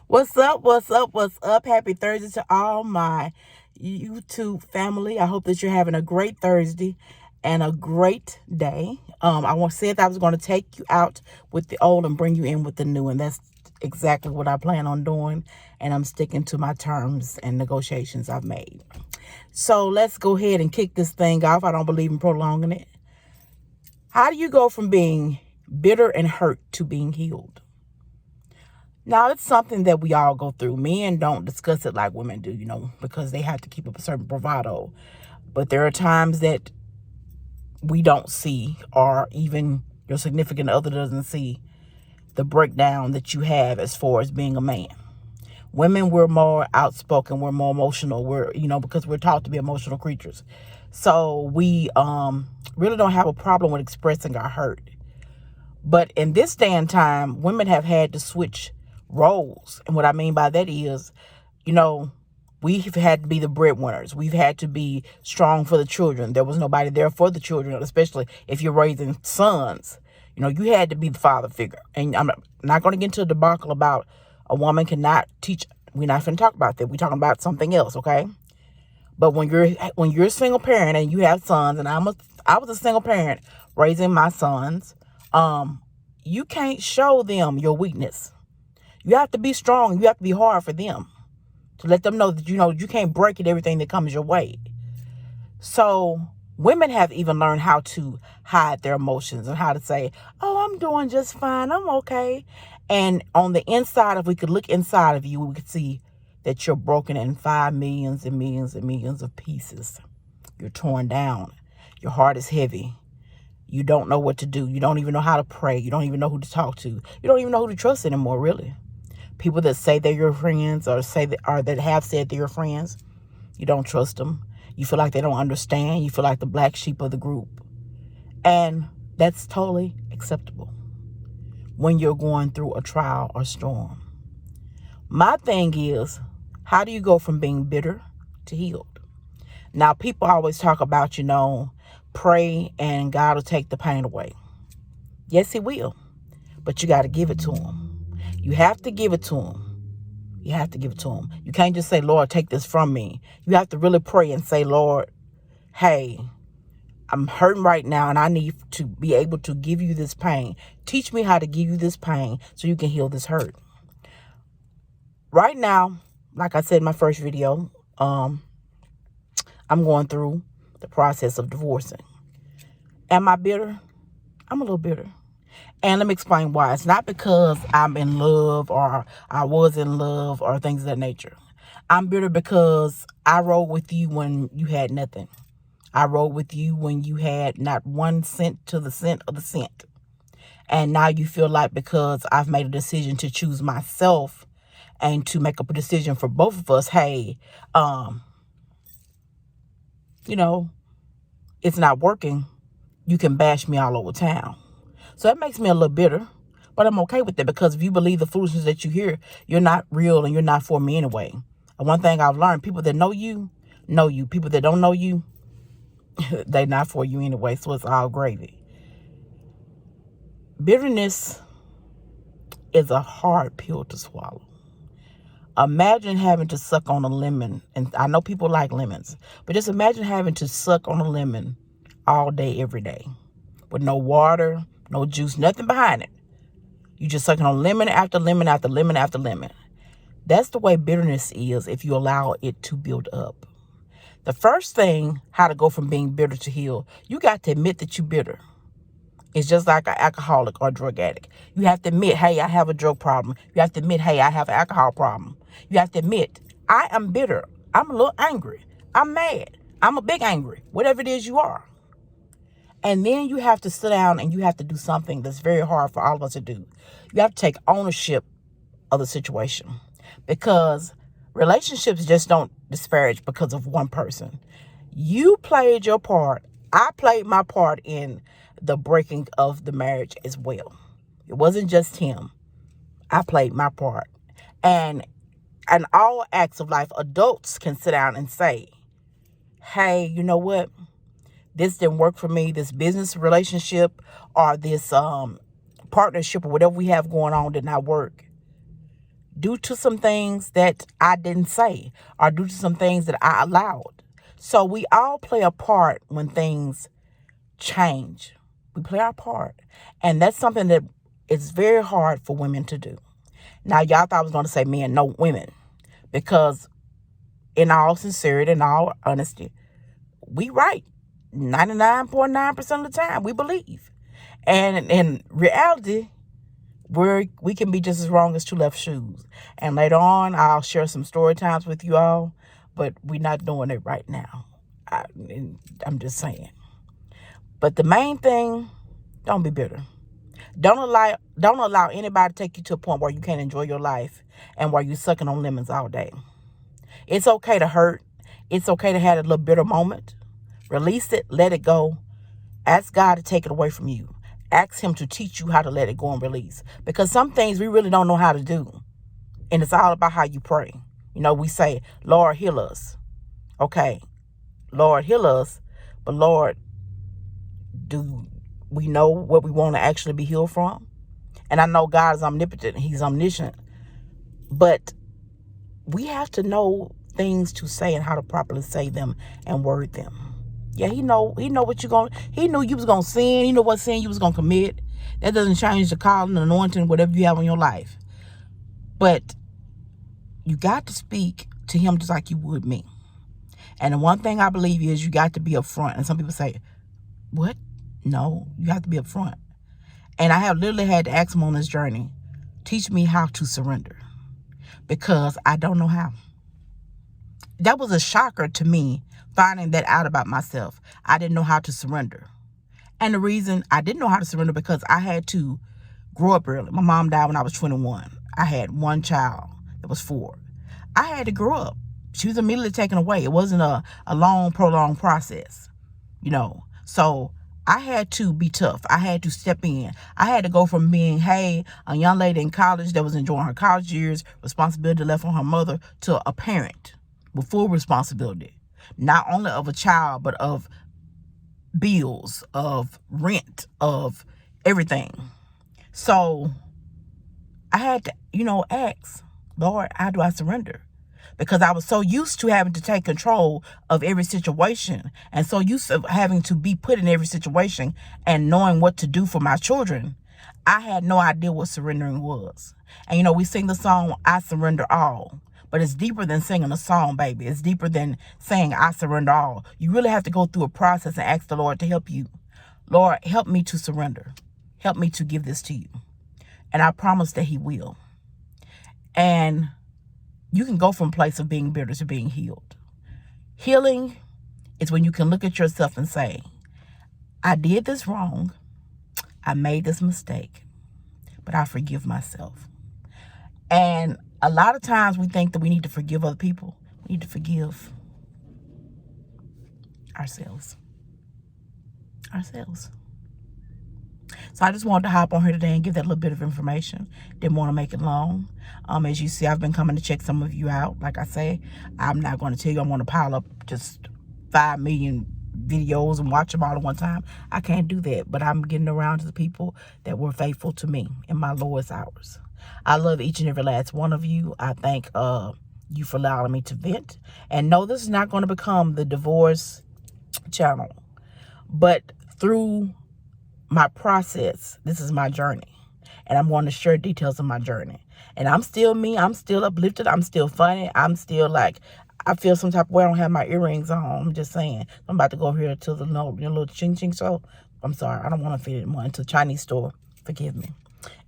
What's up? What's up? What's up? Happy Thursday to all my YouTube family. I hope that you're having a great Thursday and a great day. I want to say that I was going to take you out with the old and bring you in with the new, and that's exactly what I plan on doing. And I'm sticking to my terms and negotiations I've made. So let's go ahead and kick this thing off. I don't believe in prolonging it. How do you go from being bitter and hurt to being healed? Now, it's something that we all go through. Men don't discuss it like women do, because they have to keep up a certain bravado. But there are times that we don't see, or even your significant other doesn't see, the breakdown that you have as far as being a man. Women, we're more outspoken, we're more emotional, because we're taught to be emotional creatures. So we really don't have a problem with expressing our hurt. But in this day and time, women have had to switch roles. And what I mean by that is, we've had to be the breadwinners. We've had to be strong for the children. There was nobody there for the children, especially if you're raising sons. You had to be the father figure. And I'm not going to get into a debacle about a woman cannot teach. We're not going to talk about that. We're talking about something else, okay? But when you're a single parent and you have sons, and I was a single parent raising my sons, you can't show them your weakness. You have to be strong. You have to be hard for them to let them know that, you can't break it, everything that comes your way. So women have even learned how to hide their emotions and how to say, oh, I'm doing just fine. I'm okay. And on the inside, if we could look inside of you, we could see that you're broken in 5 millions and millions and millions of pieces. You're torn down. Your heart is heavy. You don't know what to do. You don't even know how to pray. You don't even know who to talk to. You don't even know who to trust anymore, really. People that say they're your friends or that have said they're your friends, you don't trust them. You feel like they don't understand. You feel like the black sheep of the group. And that's totally acceptable when you're going through a trial or storm. My thing is, how do you go from being bitter to healed? Now, people always talk about, pray and God will take the pain away. Yes, he will. But you got to give it to him. You have to give it to him. You have to give it to him. You can't just say, Lord, take this from me. You have to really pray and say, Lord, hey, I'm hurting right now and I need to be able to give you this pain. Teach me how to give you this pain so you can heal this hurt. Right now, like I said in my first video, I'm going through the process of divorcing. Am I bitter? I'm a little bitter. And let me explain why. It's not because I'm in love or I was in love or things of that nature. I'm bitter because I rode with you when you had nothing. I rode with you when you had not 1 cent to the cent of the cent. And now you feel like because I've made a decision to choose myself and to make up a decision for both of us, hey, it's not working. You can bash me all over town. So that makes me a little bitter, but I'm okay with it because if you believe the foolishness that you hear, you're not real and you're not for me anyway. And one thing I've learned, people that know you, know you. People that don't know you, they're not for you anyway, so it's all gravy. Bitterness is a hard pill to swallow. Imagine having to suck on a lemon, and I know people like lemons, but just imagine having to suck on a lemon all day, every day, with no water, no juice, nothing behind it. You just sucking on lemon after lemon after lemon after lemon. That's the way bitterness is if you allow it to build up. The first thing, how to go from being bitter to heal, you got to admit that you're bitter. It's just like an alcoholic or drug addict. You have to admit, hey, I have a drug problem. You have to admit, hey, I have an alcohol problem. You have to admit, I am bitter. I'm a little angry. I'm mad. I'm a big angry. Whatever it is you are. And then you have to sit down and you have to do something that's very hard for all of us to do. You have to take ownership of the situation, because relationships just don't disparage because of one person. You played your part. I played my part in the breaking of the marriage as well. It wasn't just him. I played my part. And in all acts of life, adults can sit down and say, hey, you know what? This didn't work for me. This business relationship or this partnership or whatever we have going on did not work. due to some things that I didn't say or due to some things that I allowed. So we all play a part when things change. We play our part. And that's something that it's very hard for women to do. Now, y'all thought I was going to say men, no, women. Because in all sincerity and all honesty, we right 99.9% of the time. We believe. And in reality, we can be just as wrong as two left shoes. And later on, I'll share some story times with you all, but we're not doing it right now. I'm just saying. But the main thing, don't be bitter. Don't allow anybody to take you to a point where you can't enjoy your life and where you're sucking on lemons all day. It's okay to hurt. It's okay to have a little bitter moment. Release it. Let it go. Ask God to take it away from you. Ask him to teach you how to let it go and release. Because some things we really don't know how to do. And it's all about how you pray. You know, we say, Lord, heal us. Okay, Lord, heal us. But Lord, do we know what we want to actually be healed from? And I know God is omnipotent. He's omniscient. But we have to know things to say and how to properly say them and word them. Yeah, he know what you're going. He knew you was going to sin. He knew what sin you was going to commit. That doesn't change the calling, the anointing, whatever you have on your life. But you got to speak to him just like you would me. And the one thing I believe is you got to be upfront. And some people say, what? No, you have to be upfront. And I have literally had to ask him on this journey, teach me how to surrender. Because I don't know how. That was a shocker to me, finding that out about myself. I didn't know how to surrender. And the reason I didn't know how to surrender because I had to grow up early. My mom died when I was 21. I had one child that was 4. I had to grow up. She was immediately taken away. It wasn't a long, prolonged process, you know. So I had to be tough. I had to step in. I had to go from being, hey, a young lady in college that was enjoying her college years, responsibility left on her mother, to a parent with full responsibility, not only of a child, but of bills, of rent, of everything. So I had to, ask, Lord, how do I surrender? Because I was so used to having to take control of every situation and so used to having to be put in every situation and knowing what to do for my children. I had no idea what surrendering was. And, we sing the song, I Surrender All. But it's deeper than singing a song, baby. It's deeper than saying, I surrender all. You really have to go through a process and ask the Lord to help you. Lord, help me to surrender. Help me to give this to you. And I promise that he will. And you can go from a place of being bitter to being healed. Healing is when you can look at yourself and say, I did this wrong. I made this mistake. But I forgive myself. And a lot of times we think that we need to forgive other people. We need to forgive ourselves. So I just wanted to hop on here today and give that little bit of information. Didn't want to make it long. As you see, I've been coming to check some of you out. Like I say, I'm not going to tell you I'm going to pile up just 5 million videos and watch them all at one time. I can't do that. But I'm getting around to the people that were faithful to me in my lowest hours. I love each and every last one of you. I thank you for allowing me to vent. And no, this is not going to become the divorce channel. But through my process, this is my journey. And I'm going to share details of my journey. And I'm still me. I'm still uplifted. I'm still funny. I'm still like, I feel some type of way. I don't have my earrings on. I'm just saying. I'm about to go here to the little ching ching show. I'm sorry. I don't want to fit it more into a Chinese store. Forgive me.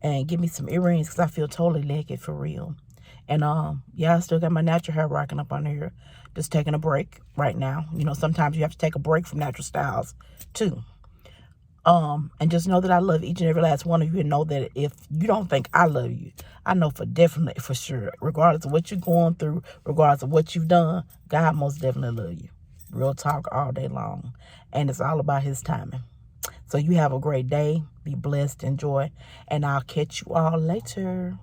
And give me some earrings because I feel totally naked for real. And yeah, I still got my natural hair rocking up under here. Just taking a break right now. Sometimes you have to take a break from natural styles too. And just know that I love each and every last one of you, and know that if you don't think I love you, I know for sure, regardless of what you're going through, regardless of what you've done, God most definitely love you. Real talk all day long. And it's all about his timing. So you have a great day. Be blessed. Enjoy. And I'll catch you all later.